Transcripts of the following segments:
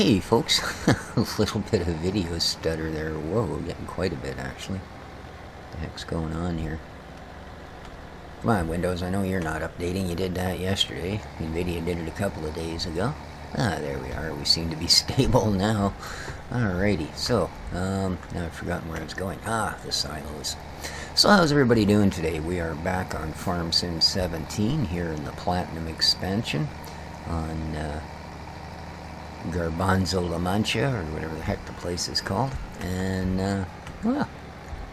Hey folks, a little bit of video stutter there. Whoa, getting quite a bit actually. What the heck's going on here? Come on, Windows, I know you're not updating. You did that yesterday. NVIDIA did it a couple of days ago. Ah, there we are. We seem to be stable now. Alrighty, so, now I've forgotten where I was going. Ah, the silos. So how's everybody doing today? We are back on Farm Sim 17 here in the Platinum expansion on Garbanzo La Mancha, or whatever the heck the place is called. And, well,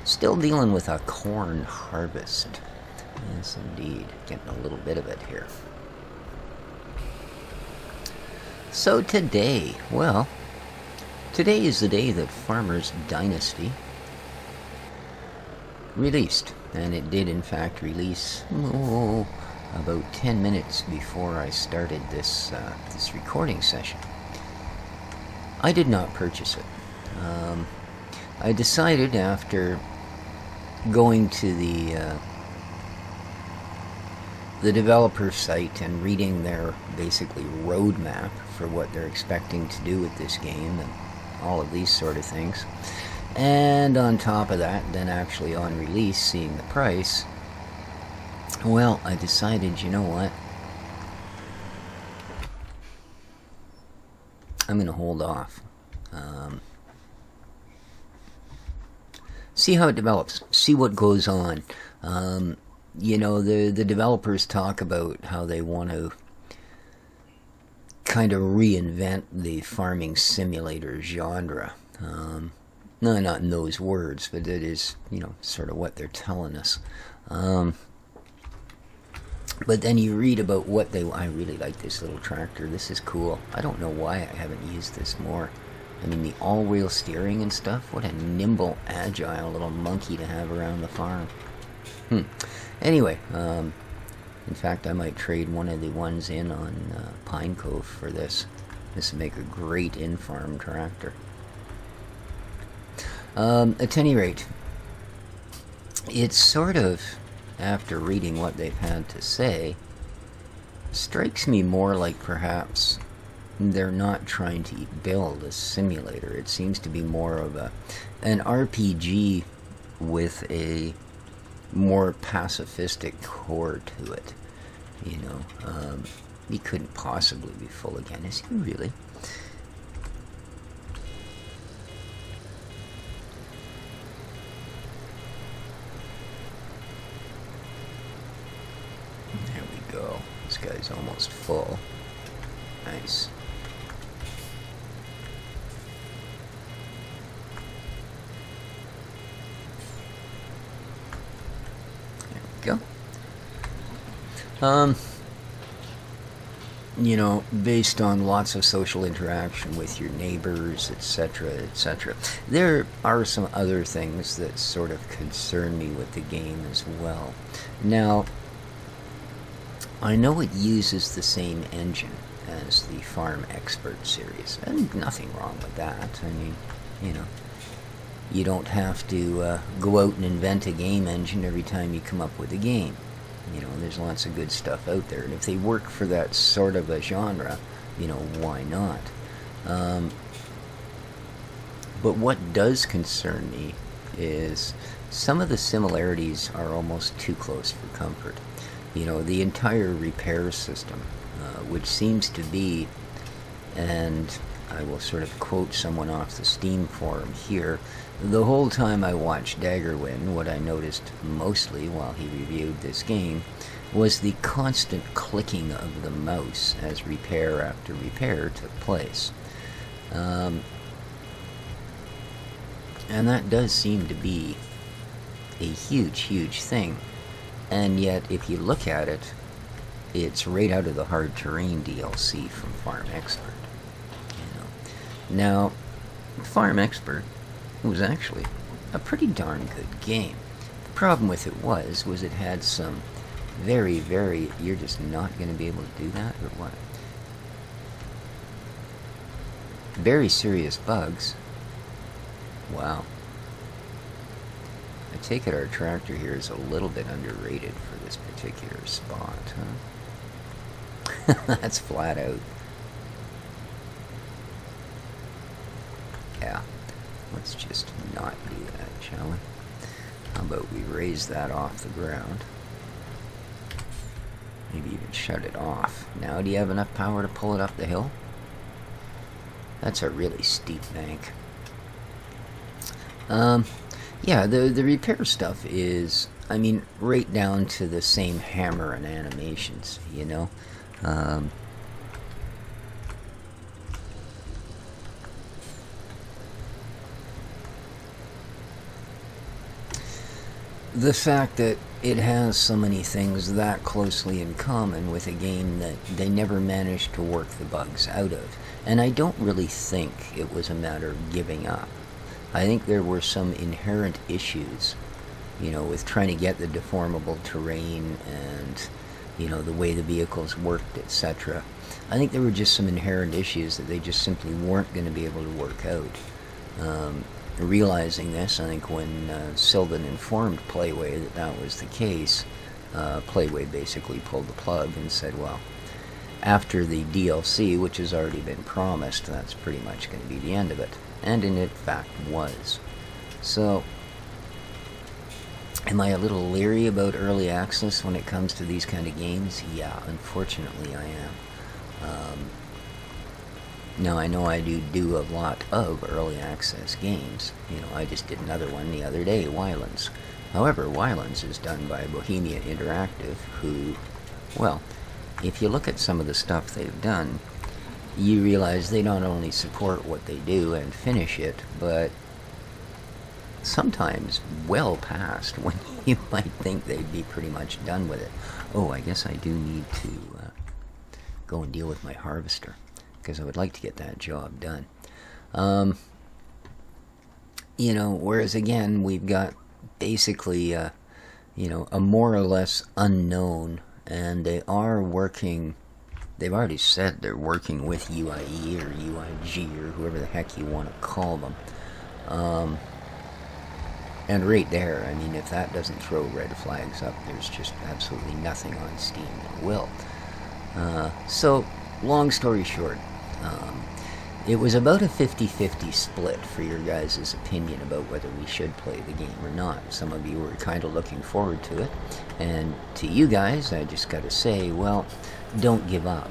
still dealing with a corn harvest. Yes, indeed. Getting a little bit of it here. So today, well, today is the day that Farmer's Dynasty released. And it did, in fact, release about 10 minutes before I started this, this recording session. I did not purchase it. I decided after going to the developer site and reading their basically roadmap for what they're expecting to do with this game and all of these sort of things, and on top of that, then actually on release seeing the price, well, I decided, you know what, I'm going to hold off. See how it develops. See what goes on. You know, the developers talk about how they want to kind of reinvent the farming simulator genre. No, not in those words, but it is, you know, sort of what they're telling us. But then you read about what they... I really like this little tractor. This is cool. I don't know why I haven't used this more. I mean, the all-wheel steering and stuff. What a nimble, agile little monkey to have around the farm. Anyway, in fact, I might trade one of the ones in on Pine Cove for this. This would make a great in-farm tractor. At any rate, it's sort of... after reading what they've had to say, strikes me more like perhaps they're not trying to build a simulator. It seems to be more of an RPG with a more pacifistic core to it. You know, he couldn't possibly be full again, is he really? There we go. This guy's almost full. Nice. There we go. You know, based on lots of social interaction with your neighbors, etc., etc. There are some other things that sort of concern me with the game as well. Now, I know it uses the same engine as the Farm Expert series, and nothing wrong with that. I mean, you know, you don't have to go out and invent a game engine every time you come up with a game. You know, there's lots of good stuff out there, and if they work for that sort of a genre, you know, why not? But what does concern me is some of the similarities are almost too close for comfort. You know, the entire repair system, which seems to be, and I will sort of quote someone off the Steam forum here, the whole time I watched Daggerwin, what I noticed mostly while he reviewed this game was the constant clicking of the mouse as repair after repair took place. And that does seem to be a huge, huge thing. And yet, if you look at it, it's right out of the Hard Terrain DLC from Farm Expert. You know. Now, Farm Expert was actually a pretty darn good game. The problem with it was it had some very, very... You're just not going to be able to do that, or what? Very serious bugs. Wow. I take it our tractor here is a little bit underrated for this particular spot, huh? That's flat out. Let's just not do that, shall we? How about we raise that off the ground? Maybe even shut it off. Now do you have enough power to pull it up the hill? That's a really steep bank. Yeah, the repair stuff is, I mean, right down to the same hammer and animations, you know? The fact that it has so many things that closely in common with a game that they never managed to work the bugs out of. And I don't really think it was a matter of giving up. I think there were some inherent issues, you know, with trying to get the deformable terrain and, you know, the way the vehicles worked, etc. I think there were just some inherent issues that they just simply weren't going to be able to work out. Realizing this, I think when Silden informed Playway that that was the case, Playway basically pulled the plug and said, well, after the DLC, which has already been promised, that's pretty much going to be the end of it. And in fact was. So, am I a little leery about early access when it comes to these kind of games? Yeah, unfortunately I am. Now, I know I do a lot of early access games. You know, I just did another one the other day, Wylands. However, Wylands is done by Bohemia Interactive, who, well, if you look at some of the stuff they've done, you realize they not only support what they do and finish it, but sometimes well past when you might think they'd be pretty much done with it. Oh, I guess I do need to go and deal with my harvester, because I would like to get that job done. You know, whereas again, we've got basically, you know, a more or less unknown, and they are working, they've already said they're working with UIE or UIG or whoever the heck you want to call them. And right there, I mean, if that doesn't throw red flags up, there's just absolutely nothing on Steam that will. So, long story short, it was about a 50-50 split for your guys' opinion about whether we should play the game or not. Some of you were kind of looking forward to it, and to you guys, I just got to say, well, don't give up.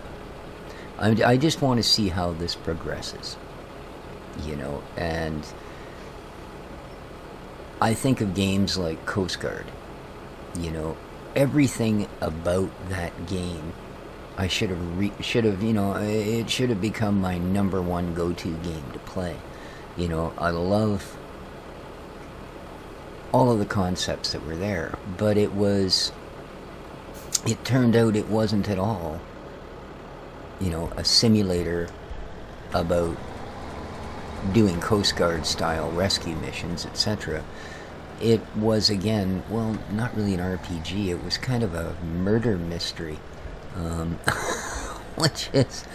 I just want to see how this progresses, you know, and I think of games like Coast Guard, you know, everything about that game I should have, you know, it should have become my #1 go-to game to play. You know, I love all of the concepts that were there, but it turned out it wasn't at all, you know, a simulator about doing Coast Guard style rescue missions, etc. It was, again, well, not really an RPG, it was kind of a murder mystery. Which is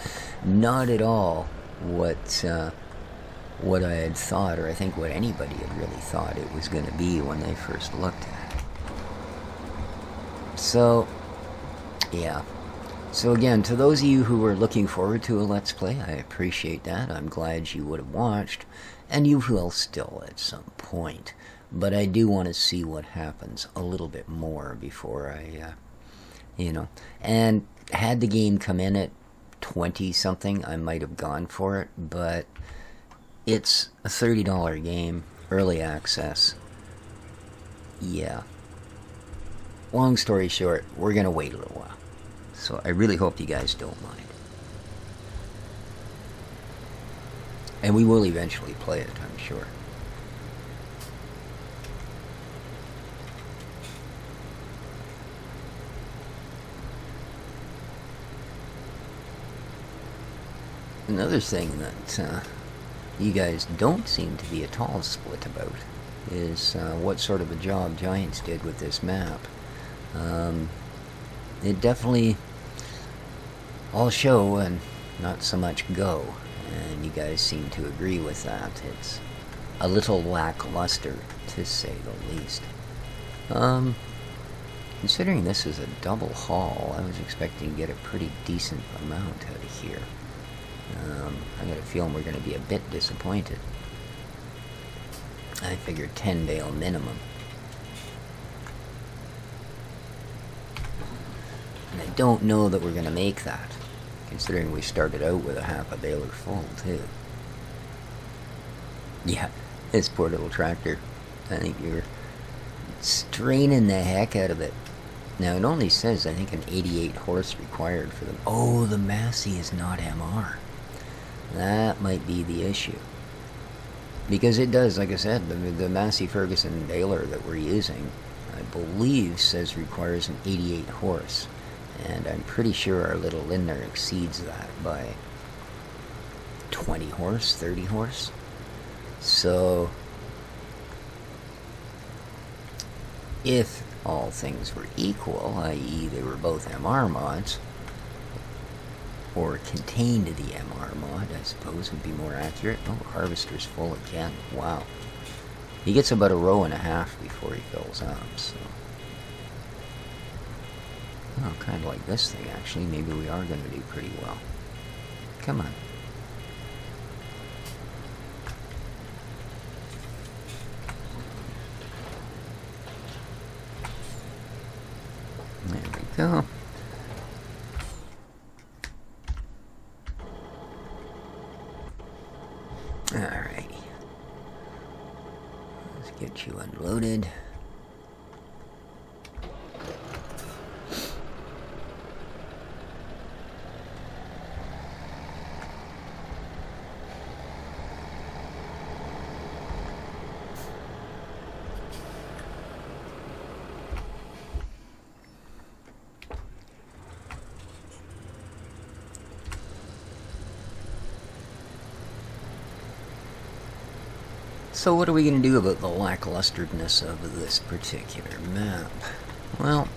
not at all what I had thought, or I think what anybody had really thought it was going to be when they first looked at it. So, yeah. So again, to those of you who were looking forward to a Let's Play, I appreciate that. I'm glad you would have watched, and you will still at some point. But I do want to see what happens a little bit more before I, you know, and had the game come in at 20-something, I might have gone for it, but it's a $30 game, early access. Yeah. Long story short, we're going to wait a little while. So I really hope you guys don't mind. And we will eventually play it, I'm sure. Another thing that you guys don't seem to be at all split about is what sort of a job Giants did with this map. It definitely all show and not so much go, and you guys seem to agree with that. It's a little lackluster, to say the least. Considering this is a double haul, I was expecting to get a pretty decent amount out of here. I got a feeling we're going to be a bit disappointed. I figured 10 bale minimum. And I don't know that we're going to make that, considering we started out with a half a baler full, too. Yeah, this poor little tractor. I think you're straining the heck out of it. Now, it only says, I think, an 88 horse required for them. Oh, the Massey is not MR. That might be the issue. Because it does, like I said, the Massey Ferguson baler that we're using, I believe, says requires an 88 horse. And I'm pretty sure our little Lindner exceeds that by 20 horse, 30 horse. So, if all things were equal, i.e. they were both MR mods, or contained the MR mod, I suppose would be more accurate. Oh, harvester's full again. Wow. He gets about a row and a half before he fills up, so. Oh, kind of like this thing, actually. Maybe we are going to do pretty well. Come on. There we go. Alrighty. Let's get you unloaded. So what are we going to do about the lacklusterness of this particular map? Well,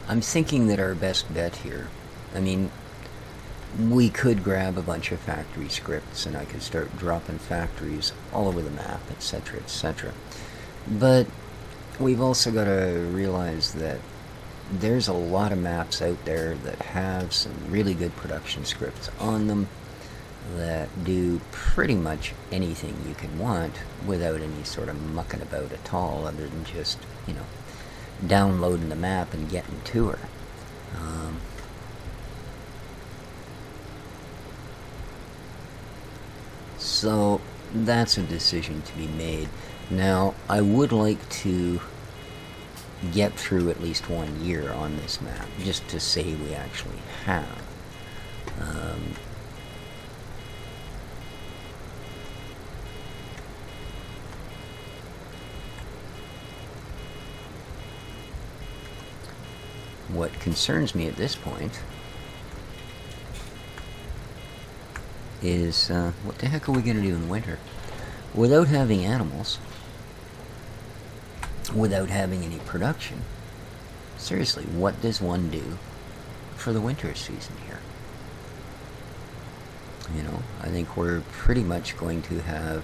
I'm thinking that our best bet here, I mean, we could grab a bunch of factory scripts and I could start dropping factories all over the map, etc., etc. But we've also got to realize that there's a lot of maps out there that have some really good production scripts on them that do pretty much anything you can want without any sort of mucking about at all, other than just, you know, downloading the map and getting to her. So that's a decision to be made. Now, I would like to get through at least 1 year on this map, just to say we actually have. What concerns me at this point is, what the heck are we going to do in the winter? Without having animals, without having any production, seriously, what does one do for the winter season here? You know, I think we're pretty much going to have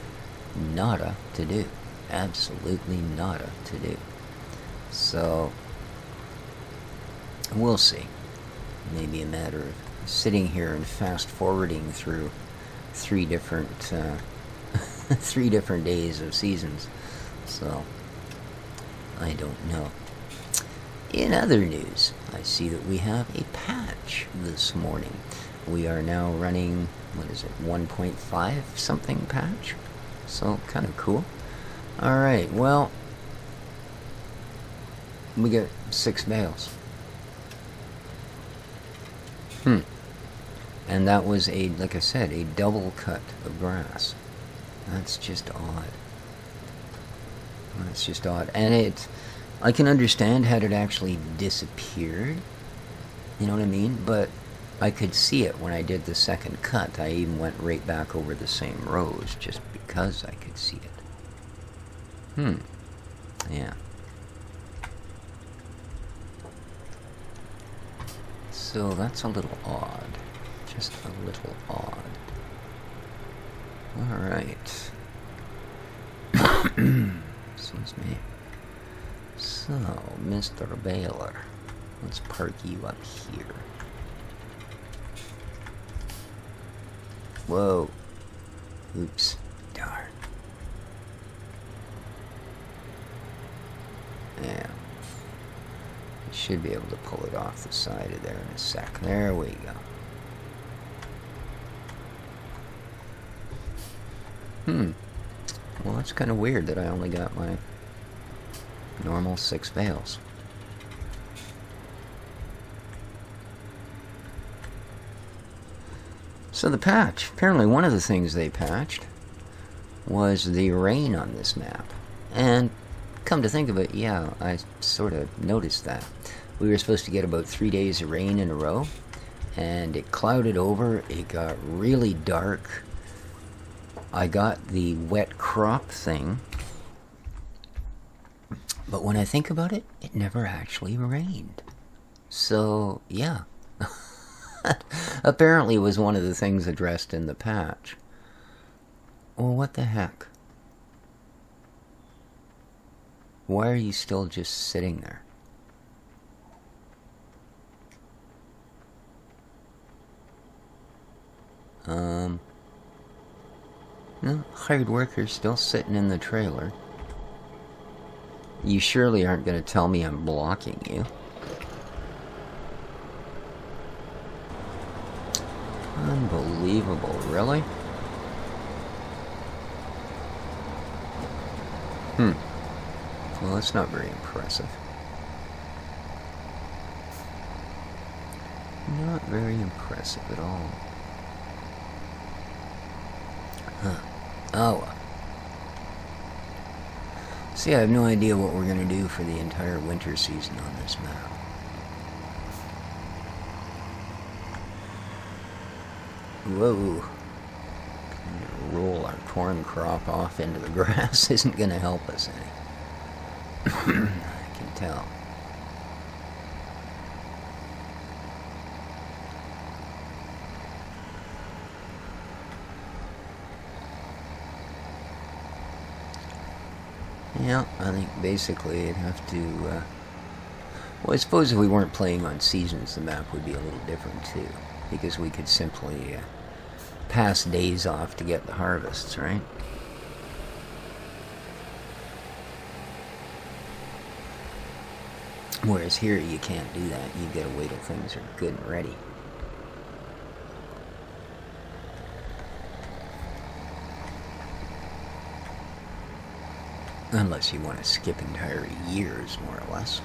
nada to do. Absolutely nada to do. So, we'll see. Maybe a matter of sitting here and fast forwarding through 3 different 3 different days of seasons. So I don't know. In other news, I see that we have a patch this morning. We are now running, what is it, 1.5 something patch? So kind of cool. Alright, well, we got 6 bales. And that was a, like I said, a double cut of grass. That's just odd. That's just odd. And I can understand had it actually disappeared. You know what I mean? But I could see it when I did the second cut. I even went right back over the same rows just because I could see it. Yeah. So that's a little odd. Just a little odd. Alright. Excuse me. So, Mr. Baylor, let's park you up here. Whoa. Oops. Darn. Yeah. Should be able to pull it off the side of there in a sec. There we go. Well, that's kind of weird that I only got my normal 6 bales. So the patch. Apparently one of the things they patched was the rain on this map. And come to think of it, yeah, I sort of noticed that. We were supposed to get about 3 days of rain in a row, and it clouded over, it got really dark. I got the wet crop thing, but when I think about it, it never actually rained. So, yeah. Apparently it was one of the things addressed in the patch. Well, what the heck? Why are you still just sitting there? No, hired worker still sitting in the trailer. You surely aren't going to tell me I'm blocking you. Unbelievable, really? Well, that's not very impressive. Not very impressive at all. Huh. Oh well. See, I have no idea what we're going to do for the entire winter season on this map. Whoa. Roll our corn crop off into the grass isn't going to help us any. I can tell. Yeah, I think basically it'd have to, well, I suppose if we weren't playing on seasons, the map would be a little different too, because we could simply pass days off to get the harvests, right? Whereas here you can't do that. You've got to wait till things are good and ready. Unless you want to skip entire years, more or less.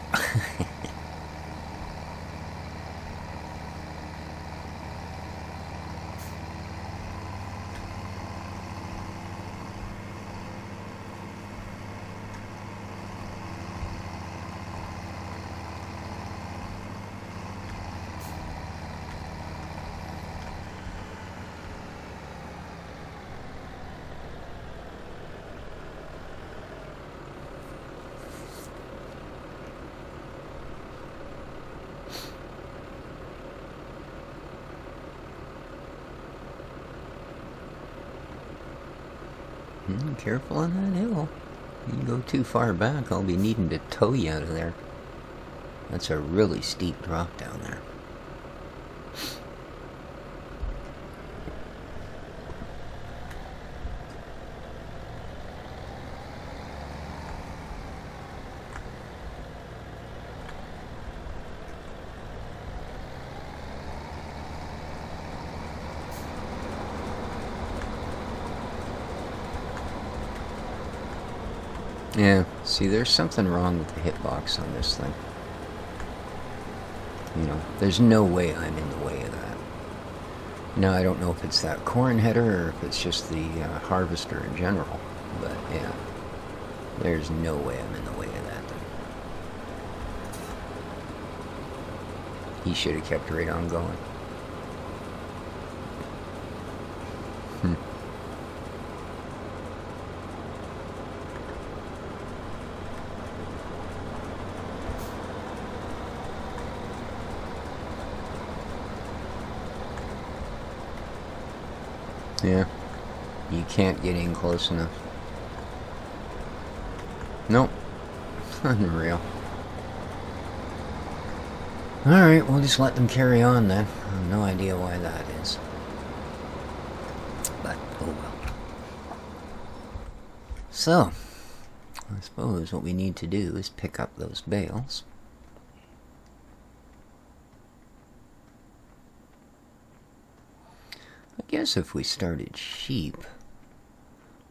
Careful on that hill. You go too far back, I'll be needing to tow you out of there. That's a really steep drop down there. Yeah, see, there's something wrong with the hitbox on this thing. You know, there's no way I'm in the way of that. Now, I don't know if it's that corn header or if it's just the harvester in general, but yeah, there's no way I'm in the way of that thing. He should have kept right on going. Yeah, you can't get in close enough. Nope. Unreal. Alright, we'll just let them carry on then. I have no idea why that is. but oh well. So, I suppose what we need to do is pick up those bales. I guess if we started sheep,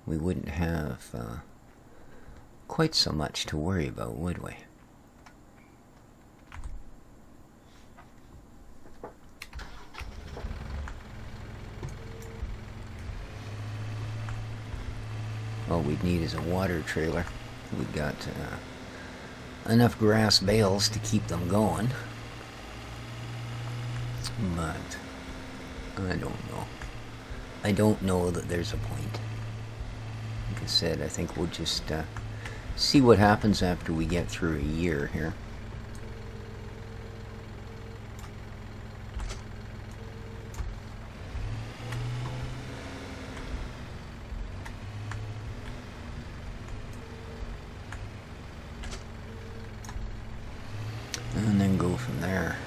we wouldn't have quite so much to worry about, would we? All we'd need is a water trailer. We've got enough grass bales to keep them going. But I don't know. I don't know that there's a point. Like I said, I think we'll just see what happens after we get through a year here. And then go from there.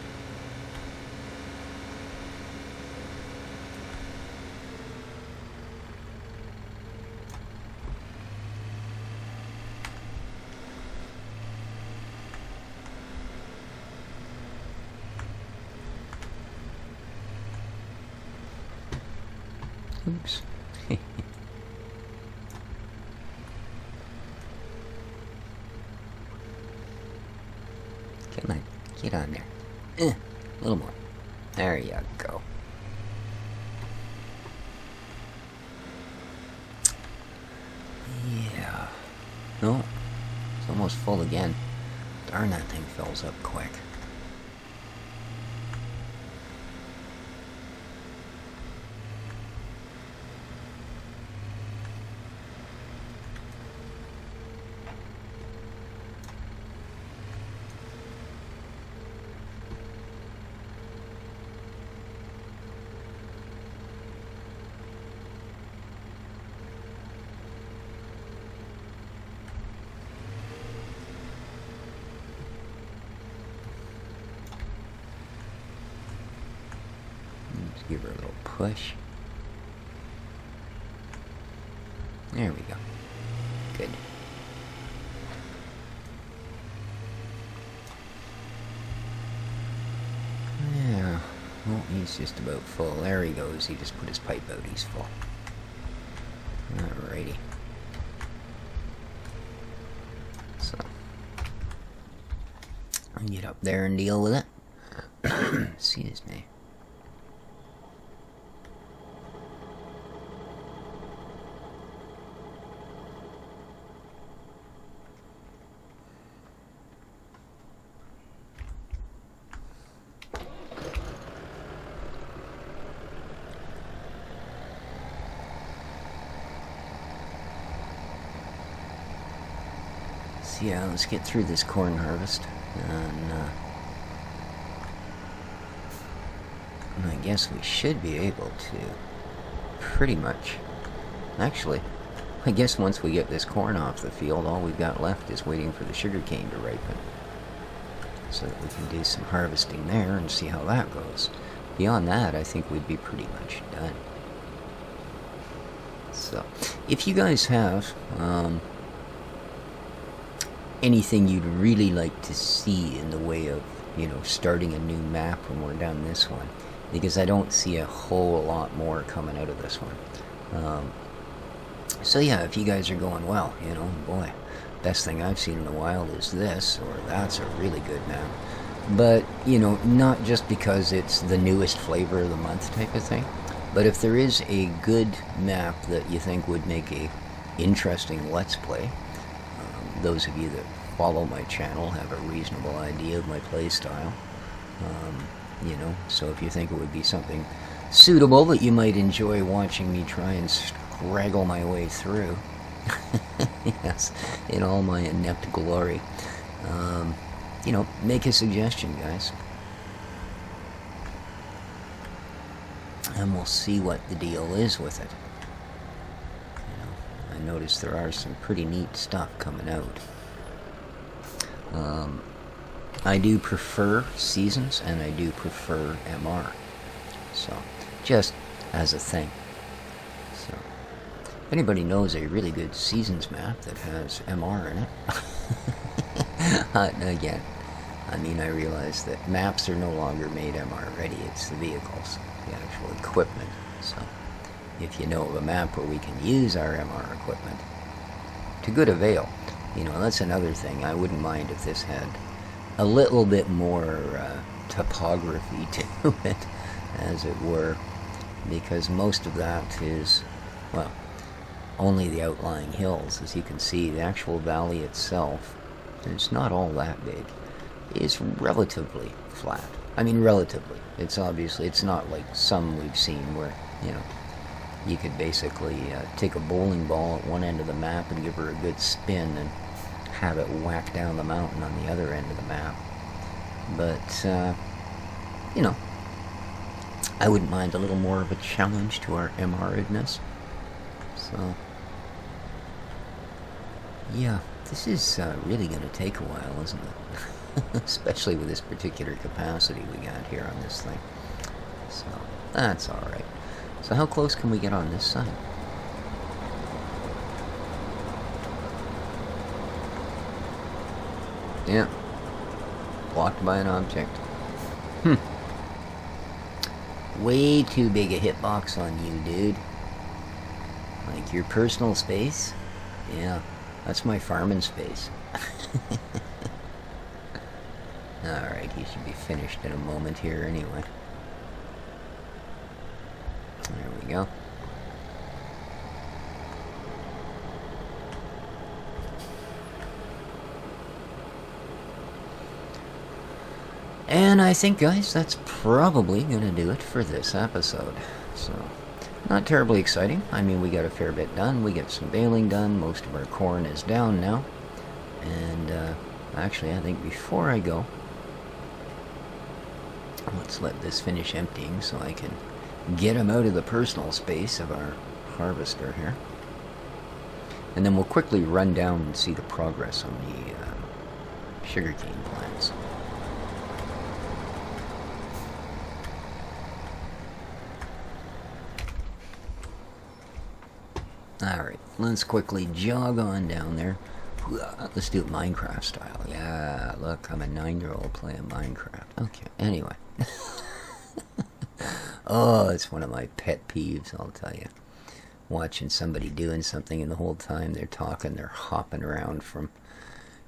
Oops. Come on, get on there. A little more. There you go. Yeah. No, it's almost full again. Darn, that thing fills up quick. Give her a little push. There we go. Good. Yeah. Oh, he's just about full. There he goes. He just put his pipe out. He's full. Alrighty. So, I'll get up there and deal with it. Excuse me. Yeah, let's get through this corn harvest, and I guess we should be able to pretty much, actually, I guess once we get this corn off the field, all we've got left is waiting for the sugar cane to ripen, so that we can do some harvesting there and see how that goes. Beyond that, I think we'd be pretty much done. So, if you guys have anything you'd really like to see in the way of, you know, starting a new map when we're done this one, because I don't see a whole lot more coming out of this one. So yeah, if you guys are going, well, you know, boy, best thing I've seen in a while is this, or that's a really good map. But, you know, not just because it's the newest flavor of the month type of thing, but if there is a good map that you think would make a interesting Let's Play, those of you that follow my channel have a reasonable idea of my play style. You know, so if you think it would be something suitable that you might enjoy watching me try and straggle my way through, yes, in all my inept glory, you know, make a suggestion, guys. And we'll see what the deal is with it. I noticed there are some pretty neat stuff coming out. I do prefer Seasons, and I do prefer MR. So, just as a thing. anybody knows a really good Seasons map that has MR in it. Again, I mean, I realize that maps are no longer made MR ready. It's the vehicles, the actual equipment. So if you know of a map where we can use our MR equipment to good avail, you know, that's another thing. I wouldn't mind if this had a little bit more topography to it, as it were, because most of that is, well, only the outlying hills. As you can see, the actual valley itself is not all that big. It's relatively flat. I mean, relatively. It's obviously, it's not like some we've seen where, you know, you could basically take a bowling ball at one end of the map and give her a good spin and have it whack down the mountain on the other end of the map. But, you know, I wouldn't mind a little more of a challenge to our MR-edness. So, yeah, this is really going to take a while, isn't it? Especially with this particular capacity we got here on this thing. So, that's alright. So how close can we get on this side? Yeah. Blocked by an object. Way too big a hitbox on you, dude. Like your personal space? Yeah, that's my farming space. Alright, he should be finished in a moment here anyway. There we go. And I think, guys, that's probably going to do it for this episode. So, not terribly exciting. I mean, we got a fair bit done. We got some baling done. Most of our corn is down now. And, actually, I think before I go, let's let this finish emptying so I can get them out of the personal space of our harvester here. And then we'll quickly run down and see the progress on the sugarcane plants. Alright, let's quickly jog on down there. Let's do it Minecraft style. Yeah, look, I'm a 9-year-old playing Minecraft. Okay, anyway. Oh, it's one of my pet peeves, I'll tell you. Watching somebody doing something and the whole time they're talking, they're hopping around from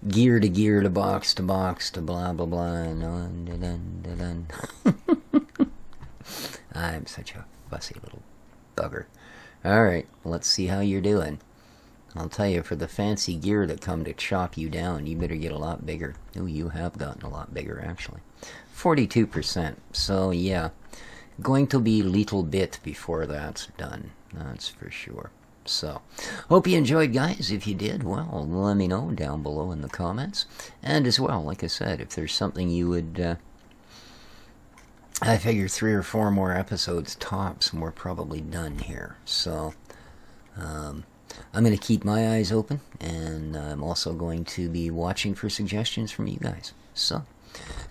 gear to box to box to blah blah blah and on dun. I'm such a fussy little bugger. Alright, let's see how you're doing. I'll tell you, for the fancy gear that come to chop you down, you better get a lot bigger. Oh, you have gotten a lot bigger, actually. 42%. So, yeah. Going to be little bit before that's done. That's for sure. So, hope you enjoyed, guys. If you did, well, let me know down below in the comments. And as well, like I said, if there's something you would... I figure 3 or 4 more episodes tops, and we're probably done here. So, I'm going to keep my eyes open, and I'm also going to be watching for suggestions from you guys. So,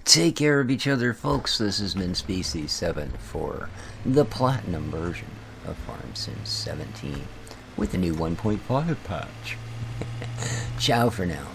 take care of each other, folks. This has been Species 7 for the Platinum version of Farm Sim 17 with the new 1.5 patch. Ciao for now.